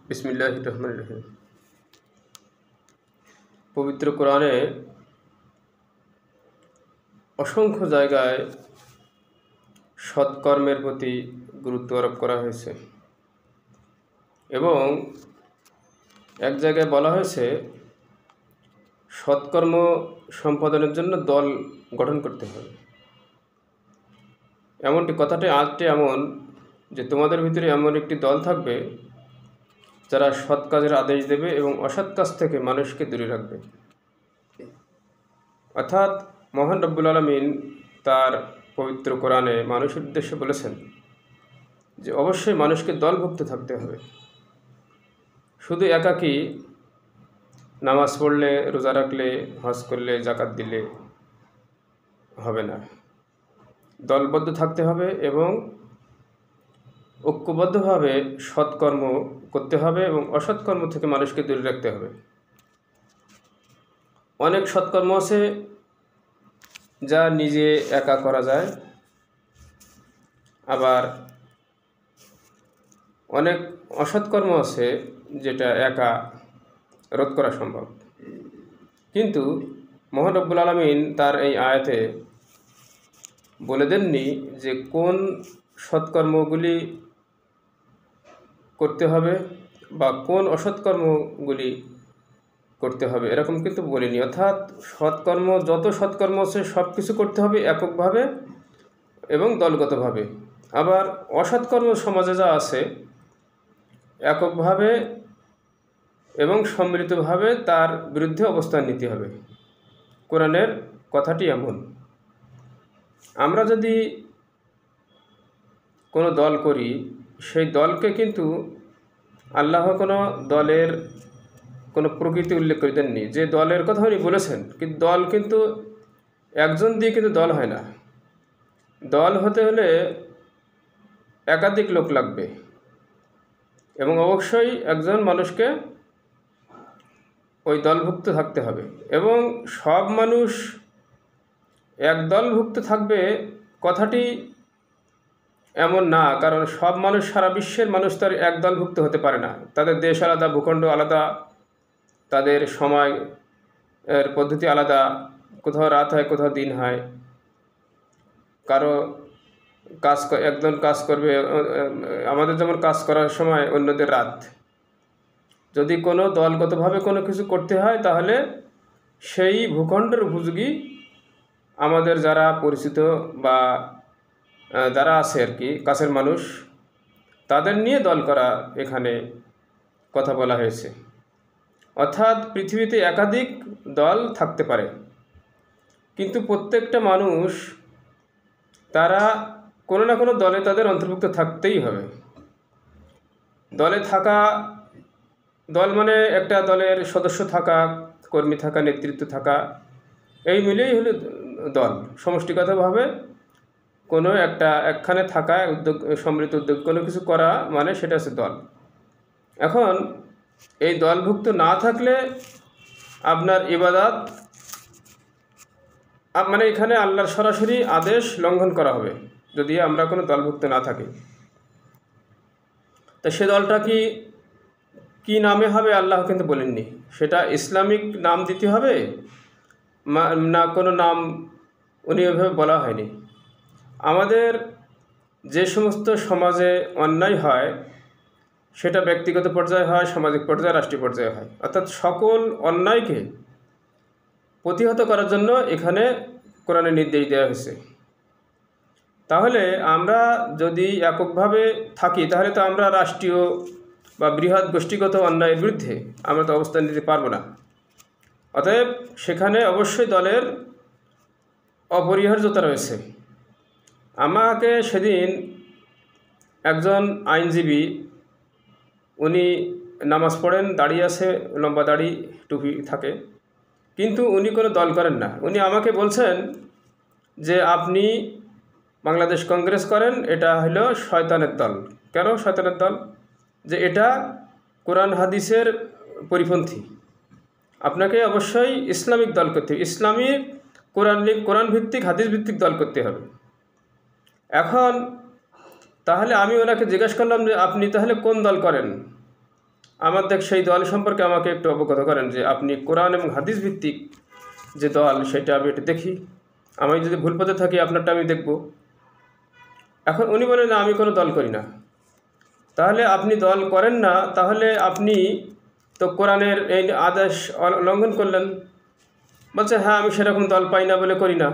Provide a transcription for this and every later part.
বিসমিল্লাহির রহমানির রহিম। পবিত্র কোরআনে অসংখ্য জায়গায় সৎকর্মের প্রতি গুরুত্ব আরোপ করা হয়েছে এবং এক জায়গায় বলা হয়েছে সৎকর্ম সম্পাদনের জন্য দল গঠন করতে হবে। এমনটি কথাটি আজটি এমন যে তোমাদের ভিতরে এমন একটি দল থাকবে যারা সৎ কাজের আদেশ দেবে এবং অসৎ কাজ থেকে মানুষকে দূরে রাখবে। অর্থাৎ মহান রব্বুল আলামিন তার পবিত্র কোরআনে মানুষের উদ্দেশ্যে বলেছেন যে অবশ্যই মানুষকে দলভুক্ত থাকতে হবে। শুধু একাকী নামাজ পড়লে, রোজা রাখলে, হজ করলে, যাকাত দিলে হবে না। দলবদ্ধ থাকতে হবে এবং ঐক্যবদ্ধভাবে সৎকর্ম করতে হবে এবং অসৎকর্ম থেকে মানুষকে দূরে রাখতে হবে। অনেক সৎকর্ম আছে যা নিজে একা করা যায়, আবার অনেক অসৎকর্ম আছে যেটা একা রোধ করা সম্ভব। কিন্তু মহান রব্বুল আলামিন তার এই আয়াতে বলে দেননি যে কোন সৎকর্মগুলি করতে হবে বা কোন অসৎকর্মগুলি করতে হবে, এরকম কিন্তু বলিনি। অর্থাৎ সৎকর্ম, যত সৎকর্ম আছে সব কিছু করতে হবে এককভাবে এবং দলগতভাবে। আবার অসৎকর্ম সমাজে যা আছে এককভাবে এবং সম্মিলিতভাবে তার বিরুদ্ধে অবস্থান নিতে হবে। কোরআনের কথাটি এমন। আমরা যদি কোনো দল করি, সেই দলকে কিন্তু আল্লাহ কোনো দলের কোনো প্রকৃতি উল্লেখ করে দেননি। যে দলের কথা উনি বলেছেন, কিন্তু দল কিন্তু একজন দিয়ে কিন্তু দল হয় না। দল হতে হলে একাধিক লোক লাগবে এবং অবশ্যই একজন মানুষকে ওই দলভুক্ত থাকতে হবে এবং সব মানুষ এক দলভুক্ত থাকবে কথাটি এমন না, কারণ সব মানুষ, সারা বিশ্বের মানুষ তার এক দলভুক্ত হতে পারে না। তাদের দেশ আলাদা, ভূখণ্ড আলাদা, তাদের সময় এর পদ্ধতি আলাদা, কোথাও রাত হয়, কোথাও দিন হয়। কারো কাজ, একজন কাজ করবে, আমাদের যেমন কাজ করার সময় অন্যদের রাত। যদি কোনো দলগতভাবে কোনো কিছু করতে হয় তাহলে সেই ভূখণ্ডের উপযোগী আমাদের যারা পরিচিত বা যারা আছে আর কি কাছের মানুষ, তাদের নিয়ে দল করা এখানে কথা বলা হয়েছে। অর্থাৎ পৃথিবীতে একাধিক দল থাকতে পারে, কিন্তু প্রত্যেকটা মানুষ তারা কোনো না কোনো দলে তাদের অন্তর্ভুক্ত থাকতেই হবে। দলে থাকা, দল মানে একটা দলের সদস্য থাকা, কর্মী থাকা, নেতৃত্ব থাকা, এই মিলেই হলো দল। সমষ্টিগতভাবে কোনো একখানে থাকা, উদ্যোগ, সম্মিলিত উদ্যোগ কোনো কিছু করা মানে সেটা হচ্ছে দল। এখন এই দলভুক্ত না থাকলে আপনার ইবাদত, মানে এখানে আল্লাহর সরাসরি আদেশ লঙ্ঘন করা হবে যদি আমরা কোনো দলভুক্ত না থাকি। তো সে দলটা কি নামে হবে আল্লাহ কিন্তু বলেননি। সেটা ইসলামিক নাম দিতে হবে না কোনো নাম উনি ওইভাবে বলা হয়নি। আমাদের যে সমস্ত সমাজে অন্যায় হয় সেটা ব্যক্তিগত পর্যায়ে হয়, সামাজিক পর্যায়ে, রাষ্ট্রীয় পর্যায়ে হয়। অর্থাৎ সকল অন্যায়কে প্রতিহত করার জন্য এখানে কোরআনে নির্দেশ দেওয়া হয়েছে। তাহলে আমরা যদি এককভাবে থাকি তাহলে তো আমরা রাষ্ট্রীয় বা বৃহৎ গোষ্ঠীগত অন্যায়ের বিরুদ্ধে আমরা তো অবস্থান নিতে পারবো না। অতএব সেখানে অবশ্যই দলের অপরিহার্যতা রয়েছে। আমাকে সেদিন একজন আইনজীবী, উনি নামাজ পড়েন, দাড়ি আছে, লম্বা দাড়ি, টুপি থাকে, কিন্তু উনি কোনো দল করেন না। উনি আমাকে বলছেন যে আপনি বাংলাদেশ কংগ্রেস করেন, এটা হলো শয়তানের দল। কেন শয়তানের দল? যে এটা কোরআন হাদিসের পরিপন্থী। আপনাকে অবশ্যই ইসলামিক দল করতে হবে, ইসলামিক কোরআন ভিত্তিক, হাদিস ভিত্তিক দল করতে হবে। এখন তাহলে আমি ওনাকে জিজ্ঞেস করলাম যে আপনি তাহলে কোন দল করেন? আমার সেই দল সম্পর্কে আমাকে একটু অবগত করেন যে আপনি কোরআন এবং হাদিস ভিত্তিক যে দল সেটা আমি একটু দেখি, আমি যদি ভুল পথে থাকি আপনারটা আমি দেখব। এখন উনি বলেন না, আমি কোনো দল করি না। তাহলে আপনি দল করেন না, তাহলে আপনি তো কোরআনের এই আদেশ লঙ্ঘন করলেন। বলছে হ্যাঁ, আমি সেরকম দল পাই না বলে করি না।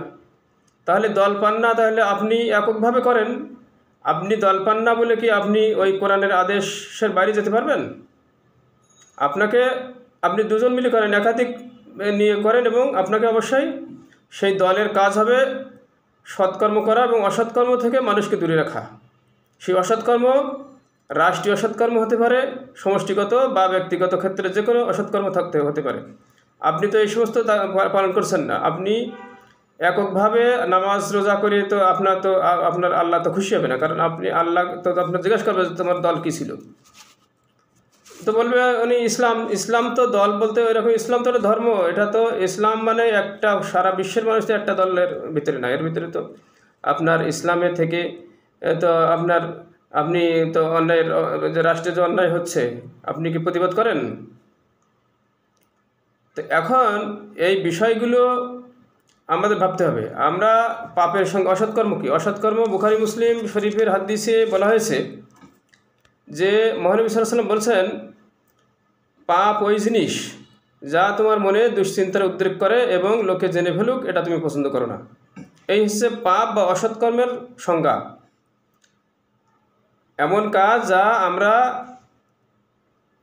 তাহলে দল পান না, তাহলে আপনি এককভাবে করেন। আপনি দল পান না বলে কি আপনি ওই কোরআনের আদেশের বাইরে যেতে পারবেন? আপনি দুজন মিলে করেন, একাধিক নিয়ে করেন, এবং আপনাকে অবশ্যই সেই দলের কাজ হবে সৎকর্ম করা এবং অসৎকর্ম থেকে মানুষকে দূরে রাখা। সেই অসৎকর্ম রাষ্ট্রীয় অসৎকর্ম হতে পারে, সমষ্টিগত বা ব্যক্তিগত ক্ষেত্রে যে কোনো অসৎকর্ম হতে পারে। আপনি তো এই সমস্ত পালন করছেন না। আপনি এককভাবে নামাজ রোজা করে তো আপনার আল্লাহ তো খুশি হবে না, কারণ আল্লাহ তো আপনার জিজ্ঞাসা করবে যে তোমার দল কী ছিল। তো বলবে উনি ইসলাম তো দল বলতে ওইরকম, ইসলাম তো একটা ধর্ম, এটা তো ইসলাম মানে একটা সারা বিশ্বের মানুষ তো একটা দলের ভিতরে না, এর ভিতরে তো আপনার ইসলামে থেকে তো আপনি তো অন্যায়ের যে রাষ্ট্রে যে অন্যায় হচ্ছে আপনি কি প্রতিবাদ করেন? তো এখন এই বিষয়গুলো আমাদের ভাবতে হবে। আমরা পাপের সঙ্গে অসৎকর্ম কি? অসৎকর্ম বুখারী মুসলিম শরীফের হাদিসে বলা হয়েছে যে মহানবী সাল্লাল্লাহু আলাইহি ওয়াসাল্লাম বলছেন, পাপ ওই জিনিস যা তোমার মনে দুশ্চিন্তার উদ্রেক করে এবং লোকে জেনে ফেলুক এটা তুমি পছন্দ করো না। এই হচ্ছে পাপ বা অসৎকর্মের সংজ্ঞা। এমন কাজ যা আমরা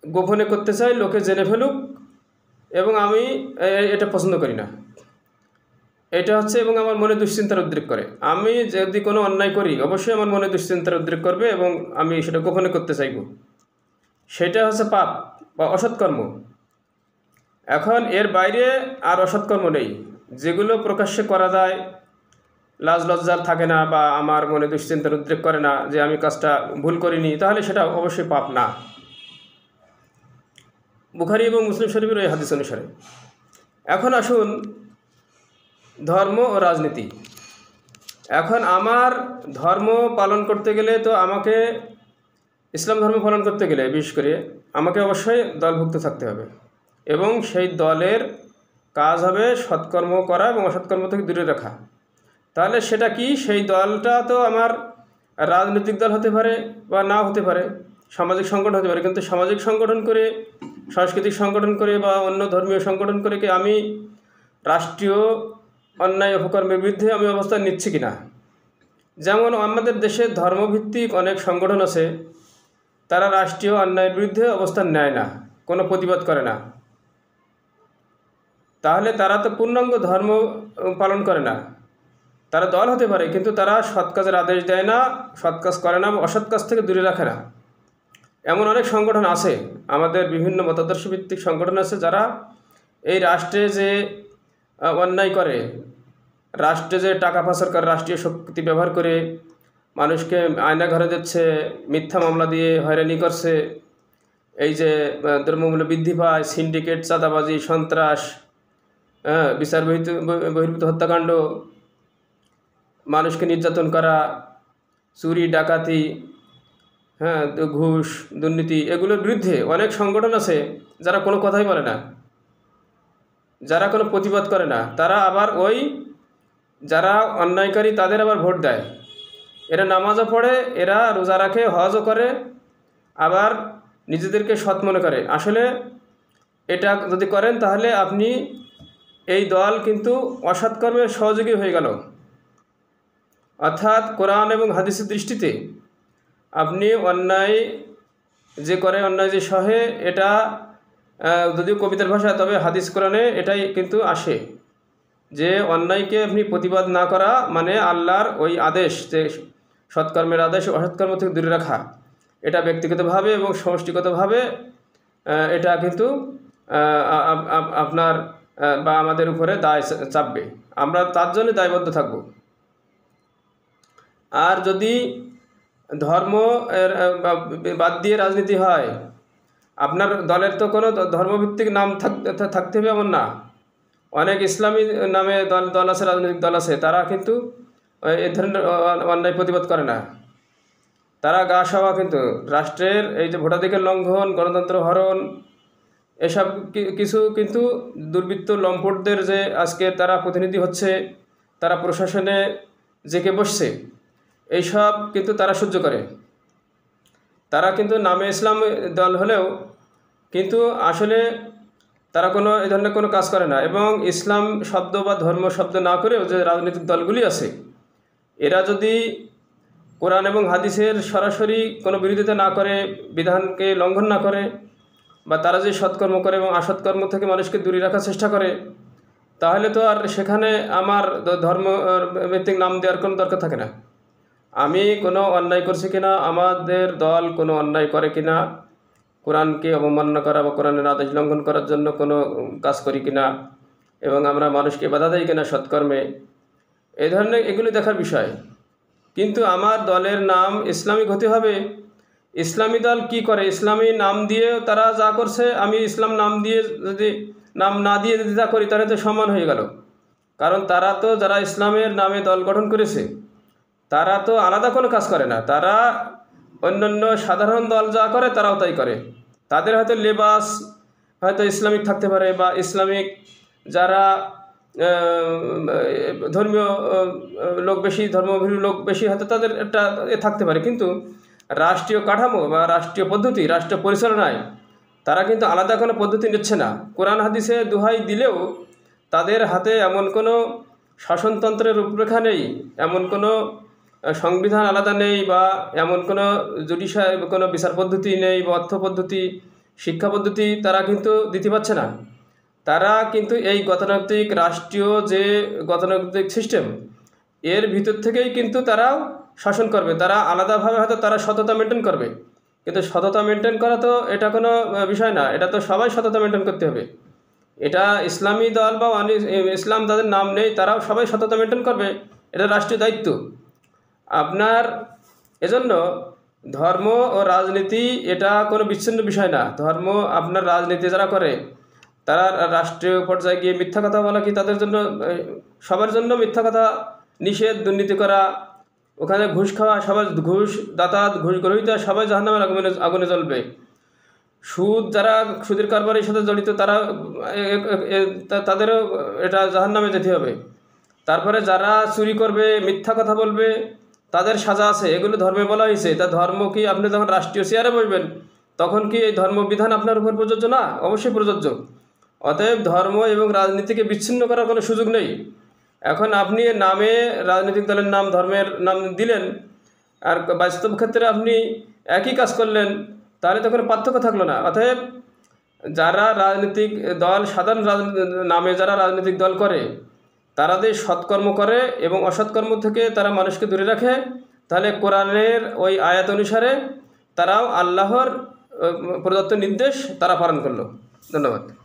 গোপনে করতে চাই, লোকে জেনে ফেলুক, এবং আমি এটা পছন্দ করি না। এটা হচ্ছে এবং আমার মনে দুশ্চিন্তার উদ্রেক করে। আমি যদি কোনো অন্যায় করি অবশ্যই আমার মনে দুশ্চিন্তার উদ্রেক করবে এবং আমি সেটা গোপনে করতে চাইব। সেটা হচ্ছে পাপ বা অসৎকর্ম। এখন এর বাইরে আর অসৎকর্ম নেই, যেগুলো প্রকাশ্যে করা যায়, লাজ লজ্জার থাকে না বা আমার মনে দুশ্চিন্তার উদ্রেক করে না যে আমি কাজটা ভুল করিনি, তাহলে সেটা অবশ্যই পাপ না, বুখারী এবং মুসলিম শরীফের এই হাদিস অনুসারে। এখন আসুন ধর্ম ও রাজনীতি। এখন আমার ধর্ম পালন করতে গেলে তো আমাকে ইসলাম ধর্ম পালন করতে গেলে বিশেষ করে আমাকে অবশ্যই দলভুক্ত থাকতে হবে, এবং সেই দলের কাজ হবে সৎকর্ম করা এবং অসৎকর্ম থেকে দূরে রাখা। তাহলে সেটা কি? সেই দলটা তো আমার রাজনৈতিক দল হতে পারে বা না হতে পারে, সামাজিক সংগঠন হতে পারে, কিন্তু সামাজিক সংগঠন করে, সাংস্কৃতিক সংগঠন করে বা অন্য ধর্মীয় সংগঠন করে কি আমি রাষ্ট্রীয় অন্যায় অপকর্মের বিরুদ্ধে আমি অবস্থান নিচ্ছি কিনা? যেমন আমাদের দেশে ধর্মভিত্তিক অনেক সংগঠন আছে, তারা রাষ্ট্রীয় অন্যায়ের বিরুদ্ধে অবস্থান নেয় না, কোনো প্রতিবাদ করে না। তাহলে তারা তো পূর্ণাঙ্গ ধর্ম পালন করে না। তারা দল হতে পারে, কিন্তু তারা সৎ কাজের আদেশ দেয় না, সৎ কাজ করে না, অসৎ কাজ থেকে দূরে রাখে না। এমন অনেক সংগঠন আছে, আমাদের বিভিন্ন মতাদর্শ ভিত্তিক সংগঠন আছে, যারা এই রাষ্ট্রে যে অন্যায় করে, রাষ্ট্রে যে টাকা পাচার করে, রাষ্ট্রীয় শক্তি ব্যবহার করে মানুষকে আয়না ঘরে দিচ্ছে, মিথ্যা মামলা দিয়ে হয়রানি করছে, এই যে দ্রব্যমূল্য বৃদ্ধি পায়, সিন্ডিকেট, চাঁদাবাজি, সন্ত্রাস, বিচার বহির্ভূত হত্যাকাণ্ড, মানুষকে নির্যাতন করা, চুরি ডাকাতি, ঘুষ দুর্নীতি, এগুলোর বিরুদ্ধে অনেক সংগঠন আছে যারা কোনো কথাই বলে না, যারা কোনো প্রতিবাদ করে না। তারা আবার ওই যারা অন্যায়কারী তাদের আবার ভোট দেয়। এরা নামাজও পড়ে, এরা রোজা রাখে, হজও করে, আবার নিজেদেরকে সৎ মনে করে। আসলে এটা যদি করেন তাহলে আপনি এই দল কিন্তু অসৎকর্মের সহযোগী হয়ে গেল। অর্থাৎ কোরআন এবং হাদিসের দৃষ্টিতে আপনি অন্যায় যে করে, অন্যায় যে সহে, এটা যদিও কবিতার ভাষা, তবে হাদিস কোরআনে এটাই কিন্তু আসে যে অন্যায়কে আপনি প্রতিবাদ না করা মানে আল্লাহর ওই আদেশ, যে সৎকর্মের আদেশ অসৎকর্ম থেকে দূরে রাখা, এটা ব্যক্তিগতভাবে এবং সমষ্টিগতভাবে এটা কিন্তু আপনার বা আমাদের উপরে দায় চাপবে। আমরা তার জন্য দায়বদ্ধ থাকব। আর যদি ধর্ম বাদ দিয়ে রাজনীতি হয়, আপনার দলের তো কোনো ধর্মভিত্তিক নাম থাকতে হবে এমন না। অনেক ইসলামী নামে দল আছে, রাজনৈতিক দল আছে, তারা কিন্তু এ ধরনের অন্যায় প্রতিবাদ করে না। তারা গা সওয়া কিন্তু রাষ্ট্রের এই যে ভোটাধিকার লঙ্ঘন, গণতন্ত্র হরণ, এসব কিছু কিন্তু দুর্বৃত্ত লম্পটদের যে আজকে তারা প্রতিনিধি হচ্ছে, তারা প্রশাসনে জেকে বসছে, এইসব কিন্তু তারা সহ্য করে। তারা কিন্তু নামে ইসলাম দল হলেও কিন্তু আসলে তারা কোনো এই ধরনের কোনো কাজ করে না। এবং ইসলাম শব্দ বা ধর্ম শব্দ না করেও যে রাজনৈতিক দলগুলি আছে, এরা যদি কোরআন এবং হাদিসের সরাসরি কোনো বিরোধিতা না করে, বিধানকে লঙ্ঘন না করে, বা তারা যে সৎকর্ম করে এবং অসৎকর্ম থেকে মানুষকে দূরে রাখার চেষ্টা করে, তাহলে তো আর সেখানে আমার ধর্ম ভিত্তিক নাম দেওয়ার কোনো দরকার থাকে না। আমি কোনো অন্যায় করছি কিনা, আমাদের দল কোনো অন্যায় করে কিনা, কোরআনকে অবমাননা করা বা কোরআনের আদেশ লঙ্ঘন করার জন্য কোনো কাজ করি কিনা, এবং আমরা মানুষকে বাধা দেই কিনা সৎকর্মে, এই ধরনের এগুলি দেখার বিষয়। কিন্তু আমার দলের নাম ইসলামিক হতে হবে। ইসলামী দল কি করে? ইসলামী নাম দিয়ে তারা যা করছে, আমি ইসলাম নাম দিয়ে যদি নাম না দিয়ে যদি যা করি, তাহলে তো সমান হয়ে গেল। কারণ তারা তো, যারা ইসলামের নামে দল গঠন করেছে, তারা তো আলাদা কোনো কাজ করে না। তারা অন্যান্য সাধারণ দল যা করে তারাও তাই করে। তাদের হয়তো লেবাস হয়তো ইসলামিক থাকতে পারে, বা ইসলামিক যারা ধর্মীয় লোক বেশি, ধর্মভীরু লোক বেশি, হয়তো তাদের একটা থাকতে পারে। কিন্তু রাষ্ট্রীয় কাঠামো বা রাষ্ট্রীয় পদ্ধতি, রাষ্ট্র পরিচালনায় তারা কিন্তু আলাদা কোনো পদ্ধতি নিচ্ছে না। কোরআন হাদিসে দোহাই দিলেও তাদের হাতে এমন কোনো শাসনতন্ত্রের রূপরেখা নেই, এমন কোনো সংবিধান আলাদা নেই, বা এমন কোনো জুডিশিয়াল কোনো বিচার পদ্ধতি নেই, বা অর্থ পদ্ধতি, শিক্ষা পদ্ধতি তারা কিন্তু দিতে পারছে না। তারা কিন্তু এই গতানুগতিক রাষ্ট্রীয় যে গতানুগতিক সিস্টেম, এর ভিতর থেকেই কিন্তু তারাও শাসন করবে। তারা আলাদাভাবে হয়তো তারা সততা মেনটেন করবে, কিন্তু সততা মেনটেন করা তো এটা কোনো বিষয় না। এটা তো সবাই সততা মেনটেন করতে হবে। এটা ইসলামী দল বা ইসলাম যাদের নাম নেই, তারাও সবাই সততা মেনটেন করবে, এটা রাষ্ট্রীয় দায়িত্ব আপনার। এজন্য ধর্ম ও রাজনীতি এটা কোনো বিচ্ছিন্ন বিষয় না। ধর্ম আপনার রাজনীতি যারা করে, তারা রাষ্ট্রীয় পর্যায়ে গিয়ে মিথ্যা কথা বলা কি তাদের জন্য, সবার জন্য মিথ্যা কথা নিষেধ, দুর্নীতি করা, ওখানে ঘুষ খাওয়া, সবাই ঘুষ দাতা, ঘুষ গ্রহীতা সবাই জাহান্নামের আগুনে জ্বলবে। সুদ, যারা সুদের কারবারের সাথে জড়িত, তারা তাদেরও এটা জাহান্নামে যেতে হবে। তারপরে যারা চুরি করবে, মিথ্যা কথা বলবে, তাদের সাজা আছে। এগুলো ধর্মে বলা হয়েছে। তা ধর্ম কি, আপনি যখন রাষ্ট্রীয় চেয়ারে বসবেন তখন কি এই ধর্মবিধান আপনার উপর প্রযোজ্য না? অবশ্যই প্রযোজ্য। অতএব ধর্ম এবং রাজনীতিকে বিচ্ছিন্ন করার কোনো সুযোগ নেই। এখন আপনি নামে রাজনৈতিক দলের নাম, ধর্মের নাম দিলেন, আর বাস্তব ক্ষেত্রে আপনি একই কাজ করলেন, তাহলে তো কোনো পার্থক্য থাকলো না। অতএব যারা রাজনৈতিক দল, সাধারণ নামে যারা রাজনৈতিক দল করে, তারা যদি সৎকর্ম করে এবং অসৎকর্ম থেকে তারা মানুষকে দূরে রাখে, তাহলে কোরআনের ওই আয়াত অনুসারে তারাও আল্লাহর প্রদত্ত নির্দেশ তারা পালন করলো। ধন্যবাদ।